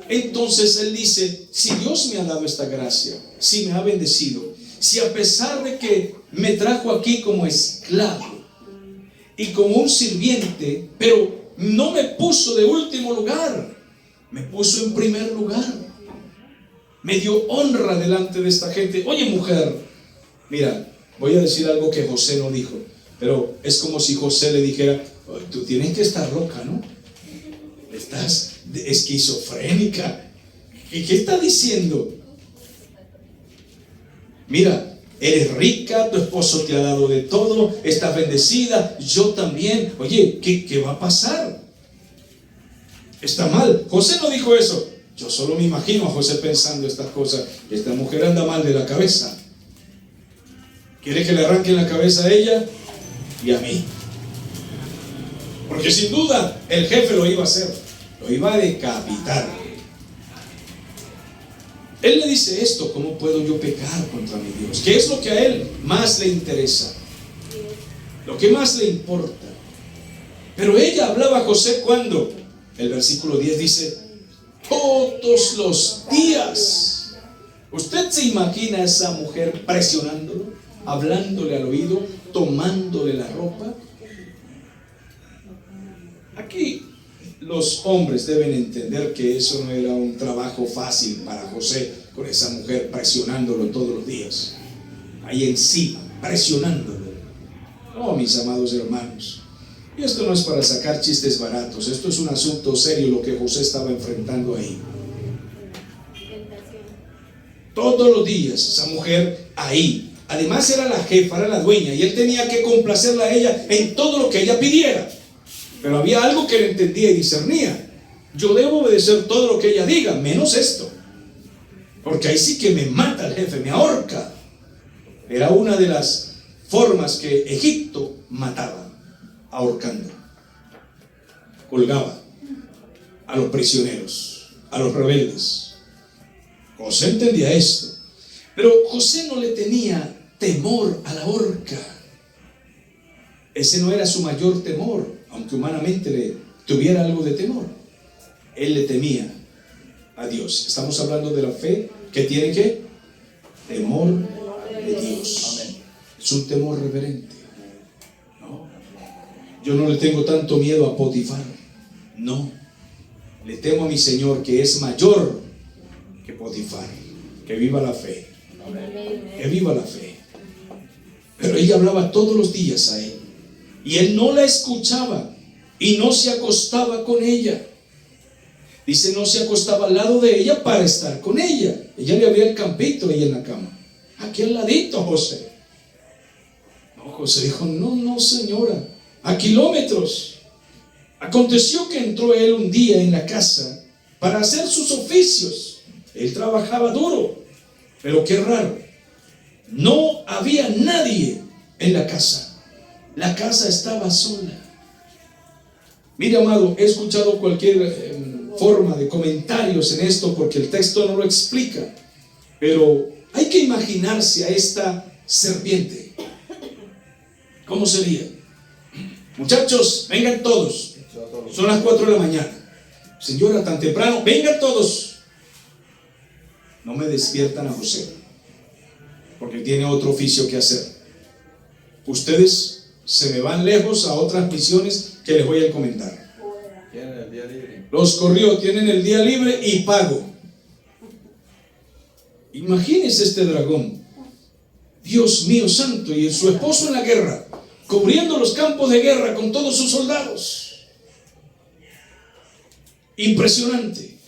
Entonces él dice: si Dios me ha dado esta gracia, si me ha bendecido, si a pesar de que me trajo aquí como esclavo y como un sirviente, pero no me puso de último lugar, me puso en primer lugar, me dio honra delante de esta gente. Oye, mujer, mira, voy a decir algo que José no dijo, pero es como si José le dijera: tú tienes que estar loca, ¿no? Estás esquizofrénica. ¿Y qué está diciendo? Mira, eres rica, tu esposo te ha dado de todo, estás bendecida, yo también. Oye, ¿qué va a pasar? Está mal. José no dijo eso. Yo solo me imagino a José pensando estas cosas. Esta mujer anda mal de la cabeza. Quiere que le arranquen la cabeza a ella y a mí. Porque sin duda el jefe lo iba a hacer, lo iba a decapitar. Él le dice esto: ¿cómo puedo yo pecar contra mi Dios? ¿Qué es lo que a él más le interesa? Lo que más le importa. Pero ella hablaba a José cuando, el versículo 10 dice, todos los días. ¿Usted se imagina a esa mujer presionándolo, hablándole al oído, tomándole la ropa? Aquí los hombres deben entender que eso no era un trabajo fácil para José, con esa mujer presionándolo todos los días, ahí encima, presionándolo. Oh, mis amados hermanos, y esto no es para sacar chistes baratos, esto es un asunto serio lo que José estaba enfrentando ahí. Todos los días esa mujer ahí, además era la jefa, era la dueña, y él tenía que complacerla a ella en todo lo que ella pidiera. Pero había algo que él entendía y discernía: yo debo obedecer todo lo que ella diga, menos esto, porque ahí sí que me mata el jefe, me ahorca. Era una de las formas que Egipto mataba, ahorcando. Colgaba a los prisioneros, a los rebeldes. José entendía esto, pero José no le tenía temor a la horca. Ese no era su mayor temor, aunque humanamente le tuviera algo de temor. Él le temía a Dios. Estamos hablando de la fe que tiene ¿qué? Temor de Dios. Amén. Es un temor reverente. No, yo no le tengo tanto miedo a Potifar. No, le temo a mi Señor, que es mayor que Potifar. Que viva la fe. Que viva la fe. Pero ella hablaba todos los días a él, y él no la escuchaba y no se acostaba con ella. Dice, no se acostaba al lado de ella para estar con ella. Ella le abría el campito ahí en la cama. Aquí al ladito, José. No, José dijo, no, señora, a kilómetros. Aconteció que entró él un día en la casa para hacer sus oficios. Él trabajaba duro, pero qué raro, no había nadie en la casa. La casa estaba sola. Mire, amado, he escuchado cualquier forma de comentarios en esto porque el texto no lo explica, pero hay que imaginarse a esta serpiente. ¿Cómo sería? Muchachos, vengan todos. Son las 4 de la mañana. Señora, tan temprano, vengan todos. No me despiertan a José, porque tiene otro oficio que hacer. Ustedes se me van lejos a otras misiones que les voy a comentar. Tienen el día libre. Los corrió, tienen el día libre y pago. Imagínense este dragón, Dios mío santo, y su esposo en la guerra, cubriendo los campos de guerra con todos sus soldados. Impresionante.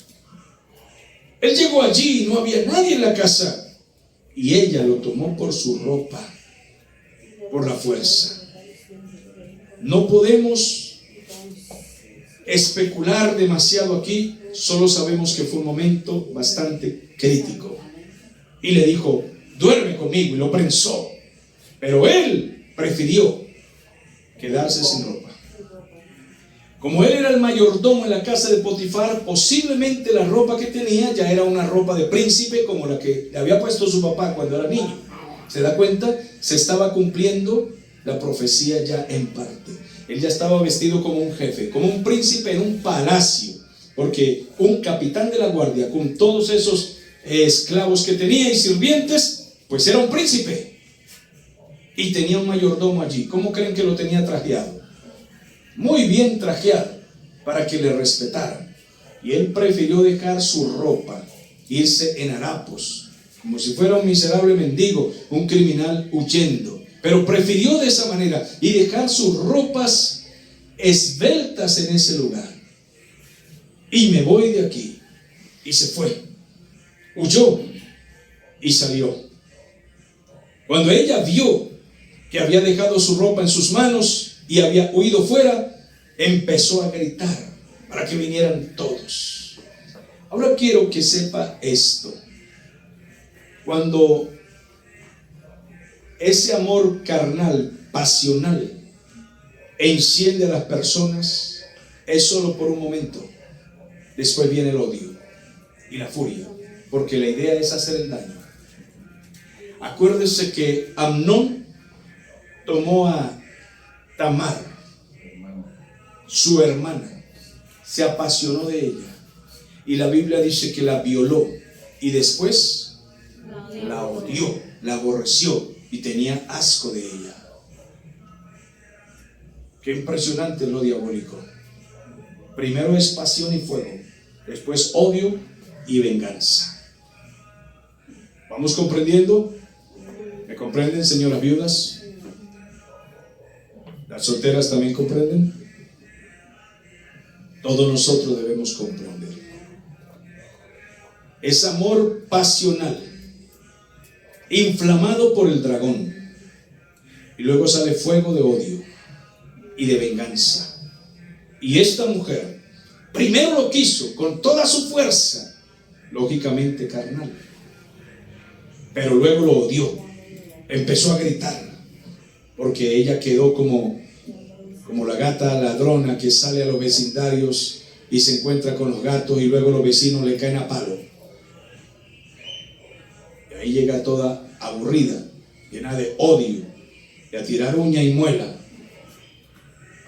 Él llegó allí y no había nadie en la casa, y ella lo tomó por su ropa, por la fuerza. No podemos especular demasiado aquí, solo sabemos que fue un momento bastante crítico. Y le dijo, duerme conmigo, y lo prensó. Pero él prefirió quedarse sin ropa. Como él era el mayordomo en la casa de Potifar, posiblemente la ropa que tenía ya era una ropa de príncipe, como la que le había puesto su papá cuando era niño. ¿Se da cuenta? Se estaba cumpliendo la profecía ya en parte. Él ya estaba vestido como un jefe, como un príncipe en un palacio, porque un capitán de la guardia con todos esos esclavos que tenía y sirvientes, pues era un príncipe. Y tenía un mayordomo allí. ¿Cómo creen que lo tenía trajeado? Muy bien trajeado, para que le respetaran. Y él prefirió dejar su ropa, irse en harapos, como si fuera un miserable mendigo, un criminal huyendo. Pero prefirió de esa manera y dejar sus ropas esbeltas en ese lugar. Y me voy de aquí. Y se fue. Huyó y salió. Cuando ella vio que había dejado su ropa en sus manos y había huido fuera, empezó a gritar para que vinieran todos. Ahora quiero que sepa esto. Cuando ese amor carnal, pasional, enciende a las personas, es solo por un momento. Después viene el odio y la furia, porque la idea es hacer el daño. Acuérdese que Amnón tomó a Tamar, su hermana, se apasionó de ella, y la Biblia dice que la violó, y después la odió, la aborreció, y tenía asco de ella. Qué impresionante es lo diabólico. Primero es pasión y fuego, después odio y venganza. ¿Vamos comprendiendo? ¿Me comprenden, señoras viudas? ¿Las solteras también comprenden? Todos nosotros debemos comprender. Es amor pasional, inflamado por el dragón, y luego sale fuego de odio y de venganza. Y esta mujer primero lo quiso con toda su fuerza, lógicamente carnal, pero luego lo odió, empezó a gritar, porque ella quedó como la gata ladrona que sale a los vecindarios y se encuentra con los gatos, y luego los vecinos le caen a palo. Y ahí llega toda aburrida, llena de odio, y a tirar uña y muela.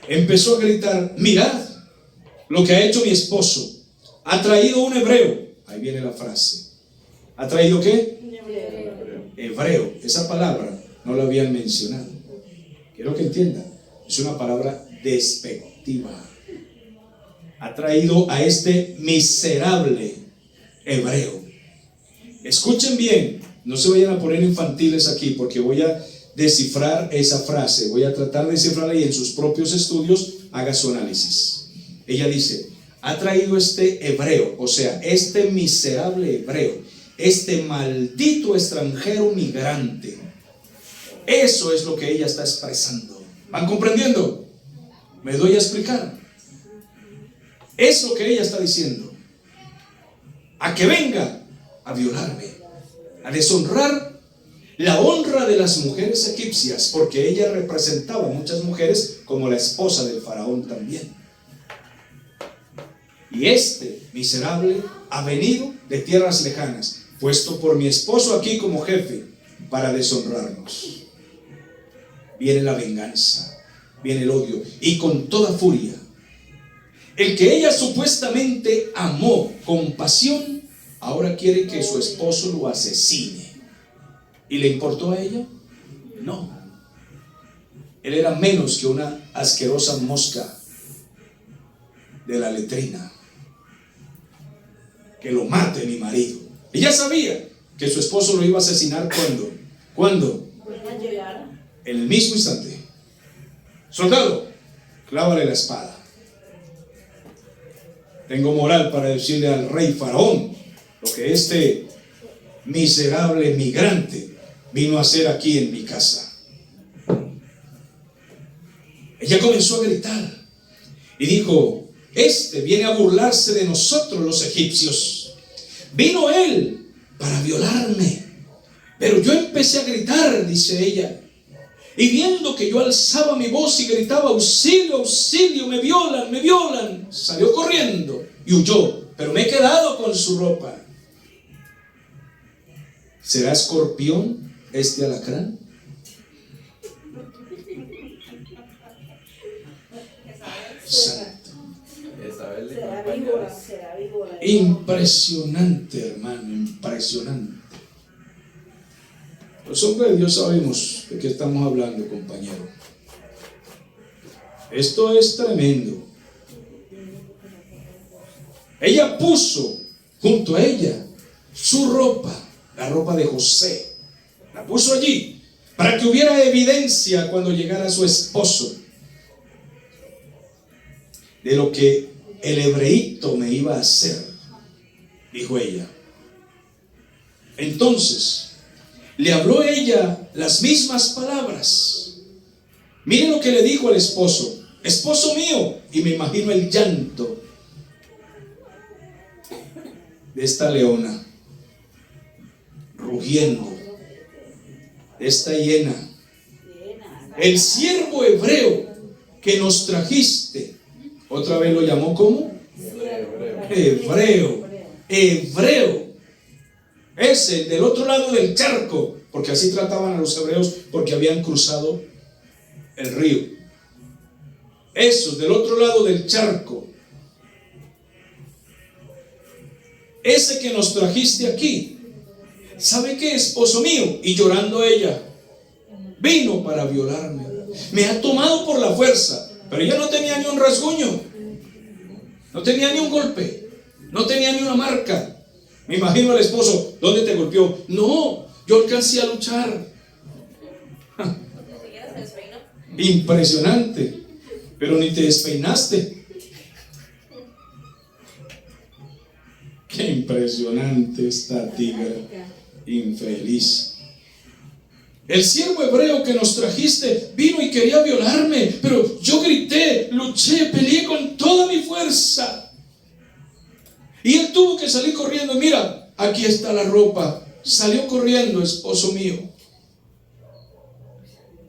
Empezó a gritar, mirad lo que ha hecho mi esposo. Ha traído un hebreo. Ahí viene la frase. ¿Ha traído qué? Hebreo. Esa palabra no la habían mencionado. Quiero que entiendan. Es una palabra despectiva. Ha traído a este miserable hebreo. Escuchen bien. No se vayan a poner infantiles aquí, porque voy a descifrar esa frase. Voy a tratar de descifrarla, y en sus propios estudios haga su análisis. Ella dice, ha traído este hebreo, o sea, este miserable hebreo, este maldito extranjero migrante. Eso es lo que ella está expresando. ¿Van comprendiendo? ¿Me doy a explicar? Es lo que ella está diciendo. A que venga a violarme, a deshonrar la honra de las mujeres egipcias, porque ella representaba a muchas mujeres, como la esposa del faraón también. Y este miserable ha venido de tierras lejanas, puesto por mi esposo aquí como jefe, para deshonrarnos. Viene la venganza, viene el odio, y con toda furia. El que ella supuestamente amó con pasión, ahora quiere que su esposo lo asesine. ¿Y le importó a ella? No. Él era menos que una asquerosa mosca de la letrina. Que lo mate mi marido. Ella sabía que su esposo lo iba a asesinar. ¿Cuándo? En el mismo instante. Soldado, clávale la espada. Tengo moral para decirle al rey faraón lo que este miserable migrante vino a hacer aquí en mi casa. Ella comenzó a gritar y dijo, Este viene a burlarse de nosotros los egipcios. Vino él para violarme. Pero yo empecé a gritar, dice ella. Y viendo que yo alzaba mi voz y gritaba, auxilio, auxilio, me violan, salió corriendo y huyó. Pero me he quedado con su ropa. ¿Será escorpión este alacrán? Santo. Impresionante, hermano, impresionante. Los hombres de Dios sabemos de qué estamos hablando, compañero. Esto es tremendo. Ella puso junto a ella su ropa, la ropa de José. La puso allí para que hubiera evidencia cuando llegara su esposo de lo que el hebreíto me iba a hacer, dijo ella. Entonces le habló ella las mismas palabras. Miren lo que le dijo al esposo: esposo mío. Y me imagino el llanto de esta leona rugiendo, de esta hiena. El siervo hebreo que nos trajiste. Otra vez lo llamó ¿cómo? Hebreo. Ese del otro lado del charco, porque así trataban a los hebreos, porque habían cruzado el río. Esos del otro lado del charco. Ese que nos trajiste aquí, ¿sabe qué, esposo mío? Y llorando ella, vino para violarme. Me ha tomado por la fuerza, pero ella no tenía ni un rasguño, no tenía ni un golpe, no tenía ni una marca. Me imagino al esposo: ¿dónde te golpeó? No, yo alcancé a luchar. Impresionante, pero ni te despeinaste. Qué impresionante esta tigra infeliz. El siervo hebreo que nos trajiste vino y quería violarme, pero yo grité, luché, peleé con toda mi fuerza. Y él tuvo que salir corriendo. Mira, aquí está la ropa. Salió corriendo, esposo mío.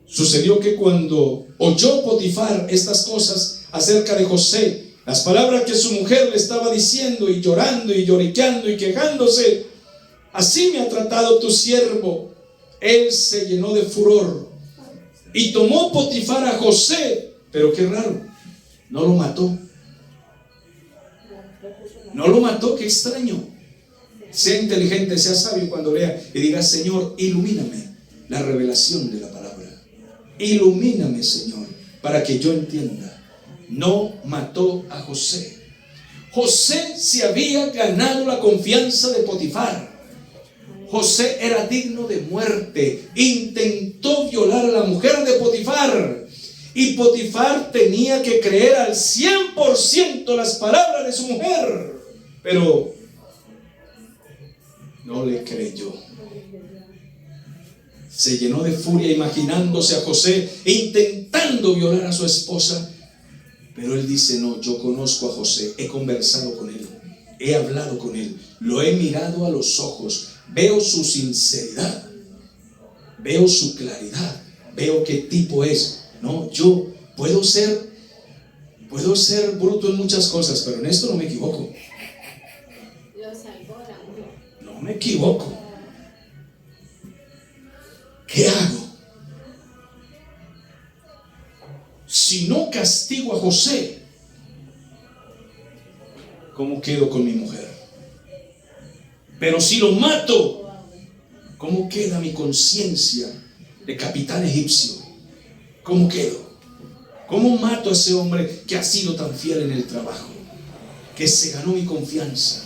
Sucedió que cuando oyó Potifar estas cosas acerca de José, las palabras que su mujer le estaba diciendo, y llorando y lloriqueando y quejándose: así me ha tratado tu siervo. Él se llenó de furor y tomó Potifar a José. Pero qué raro, no lo mató. No lo mató, qué extraño. Sea inteligente, sea sabio cuando lea y diga: Señor, ilumíname la revelación de la palabra. Ilumíname, Señor, para que yo entienda. No mató a José. José se había ganado la confianza de Potifar. José era digno de muerte. Intentó violar a la mujer de Potifar, y Potifar tenía que creer al 100% las palabras de su mujer, pero no le creyó. Se llenó de furia imaginándose a José intentando violar a su esposa. Pero él dice: no, yo conozco a José, he conversado con él, he hablado con él, lo he mirado a los ojos, veo su sinceridad, veo su claridad, veo qué tipo es. No, yo puedo ser bruto en muchas cosas, pero en esto no me equivoco. No me equivoco. ¿Qué hago? Si no castigo a José, ¿cómo quedo con mi mujer? Pero si lo mato, ¿cómo queda mi conciencia de capitán egipcio? ¿Cómo quedo? ¿Cómo mato a ese hombre que ha sido tan fiel en el trabajo, que se ganó mi confianza,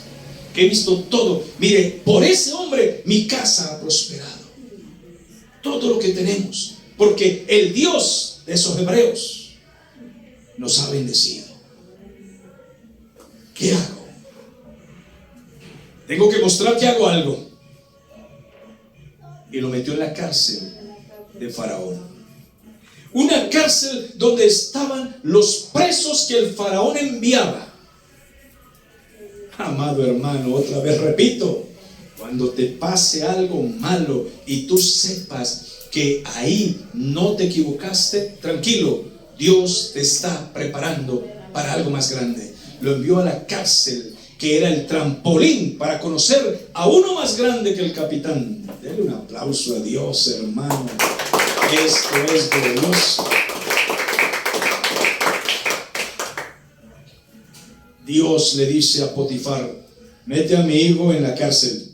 que he visto todo? Mire, por ese hombre mi casa ha prosperado. Todo lo que tenemos, porque el Dios de esos hebreos nos ha bendecido. ¿Qué hago? Tengo que mostrar que hago algo. Y lo metió en la cárcel de Faraón. Una cárcel donde estaban los presos que el faraón enviaba. Amado hermano, otra vez repito, cuando te pase algo malo y tú sepas que ahí no te equivocaste, tranquilo, Dios te está preparando para algo más grande. Lo envió a la cárcel, que era el trampolín para conocer a uno más grande que el capitán. Denle un aplauso a Dios, hermano. Esto es glorioso. Dios le dice a Potifar: mete a mi hijo en la cárcel,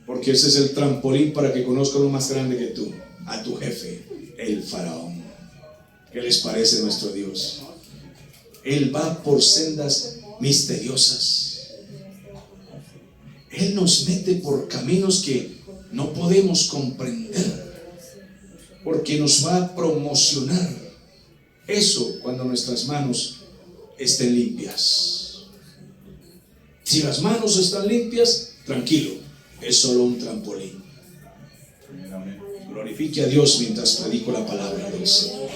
porque ese es el trampolín para que conozca uno más grande que tú, a tu jefe, el faraón. ¿Qué les parece nuestro Dios? Él va por sendas misteriosas. Él nos mete por caminos que no podemos comprender, porque nos va a promocionar. Eso cuando nuestras manos estén limpias. Si las manos están limpias, tranquilo, es solo un trampolín. Glorifique a Dios mientras predico la palabra del Señor.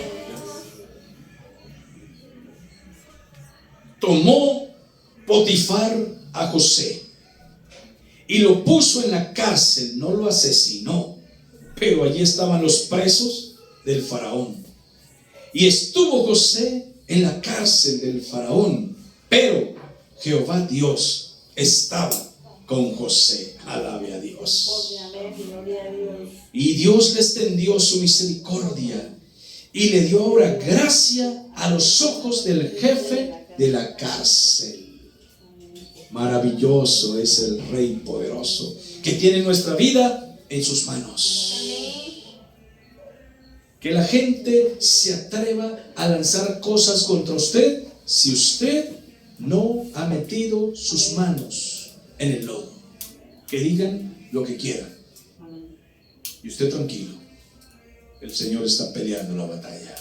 Tomó Potifar a José y lo puso en la cárcel, no lo asesinó, pero allí estaban los presos del faraón. Y estuvo José en la cárcel del faraón, pero Jehová Dios estaba con José. Alabe a Dios. Y Dios le extendió su misericordia y le dio ahora gracia a los ojos del jefe de la cárcel. Maravilloso es el Rey poderoso que tiene nuestra vida en sus manos. Que la gente se atreva a lanzar cosas contra usted si usted no ha metido sus manos en el lodo. Que digan lo que quieran y usted tranquilo, el Señor está peleando la batalla.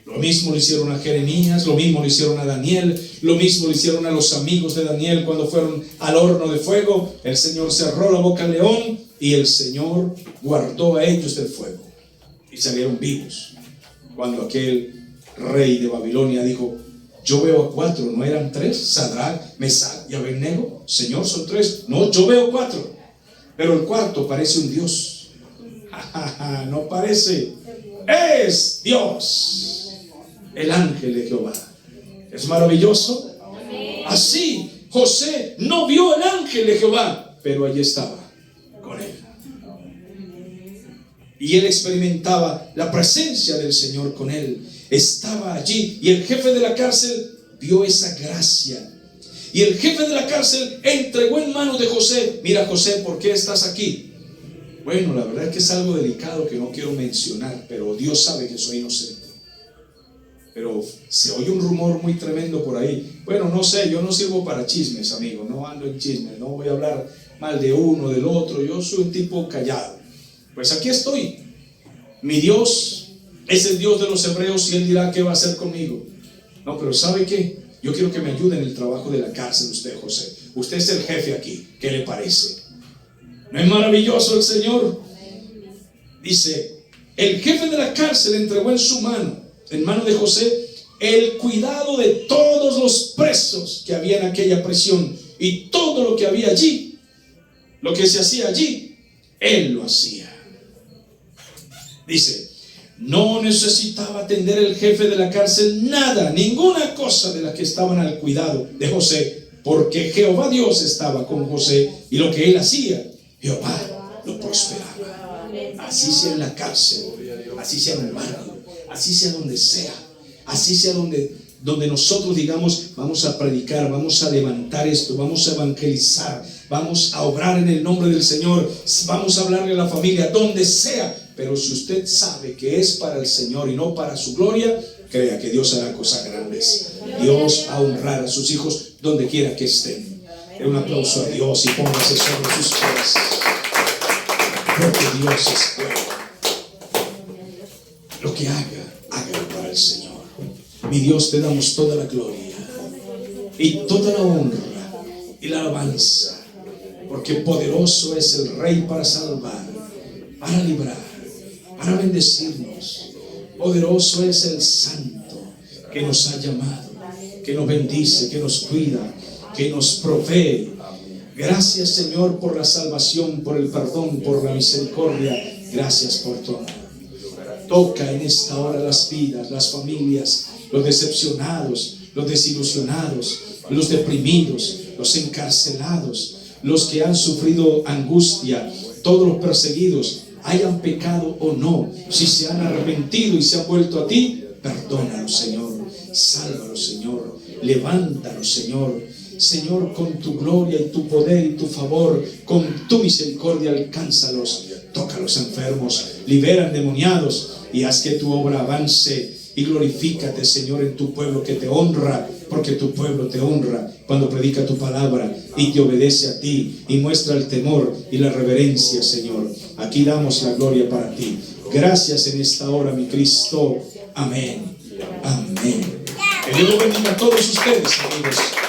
Lo mismo le hicieron a Jeremías, lo mismo le hicieron a Daniel, lo mismo le hicieron a los amigos de Daniel cuando fueron al horno de fuego. El Señor cerró la boca al león y el Señor guardó a ellos del fuego y salieron vivos. Cuando aquel rey de Babilonia dijo: yo veo a 4, ¿no eran 3? Sadrach, Mesach y Abednego. Señor, son 3. No, yo veo 4, pero el cuarto parece un Dios. No parece, es Dios, el ángel de Jehová. ¿Es maravilloso? Así José no vio el ángel de Jehová, pero allí estaba con él. Y él experimentaba la presencia del Señor con él. Estaba allí y el jefe de la cárcel vio esa gracia. Y el jefe de la cárcel entregó en manos de José: mira, José, ¿por qué estás aquí? Bueno, la verdad es que es algo delicado que no quiero mencionar, pero Dios sabe que soy inocente. Pero se oye un rumor muy tremendo por ahí. Bueno, no sé, yo no sirvo para chismes, amigo. No ando en chismes, no voy a hablar mal de uno, del otro. Yo soy un tipo callado. Pues aquí estoy. Mi Dios es el Dios de los hebreos y Él dirá qué va a hacer conmigo. No, pero ¿sabe qué? Yo quiero que me ayude en el trabajo de la cárcel usted, José. Usted es el jefe aquí. ¿Qué le parece? ¿No es maravilloso el Señor? Dice: el jefe de la cárcel entregó en mano de José, el cuidado de todos los presos que había en aquella prisión, y todo lo que había allí, lo que se hacía allí, él lo hacía. Dice: no necesitaba atender el jefe de la cárcel nada, ninguna cosa de la que estaban al cuidado de José, porque Jehová Dios estaba con José, y lo que él hacía, Jehová lo prosperaba. Así sea en la cárcel, así sea en el barrio, así sea donde sea, así sea donde nosotros digamos: vamos a predicar, vamos a levantar esto, vamos a evangelizar, vamos a obrar en el nombre del Señor, vamos a hablarle a la familia, donde sea. Pero si usted sabe que es para el Señor y no para su gloria, crea que Dios hará cosas grandes. Dios va a honrar a sus hijos donde quiera que estén. Den un aplauso a Dios y póngase sobre sus pies, porque Dios es bueno. Lo que hágalo para el Señor. Mi Dios, te damos toda la gloria y toda la honra y la alabanza, porque poderoso es el Rey para salvar, para librar, para bendecirnos. Poderoso es el Santo que nos ha llamado, que nos bendice, que nos cuida, que nos provee. Gracias, Señor, por la salvación, por el perdón, por la misericordia. Gracias por todo. Toca en esta hora las vidas, las familias, los decepcionados, los desilusionados, los deprimidos, los encarcelados, los que han sufrido angustia, todos los perseguidos, hayan pecado o no. Si se han arrepentido y se han vuelto a ti, perdónalos, Señor. Sálvalos, Señor. Levántalos, Señor. Señor, con tu gloria y tu poder y tu favor, con tu misericordia, alcánzalos. Toca a los enfermos, libera endemoniados y haz que tu obra avance. Y glorifícate, Señor, en tu pueblo que te honra, porque tu pueblo te honra cuando predica tu palabra y te obedece a ti y muestra el temor y la reverencia, Señor. Aquí damos la gloria para ti. Gracias en esta hora, mi Cristo. Amén. Amén. Que Dios bendiga a todos ustedes, amigos.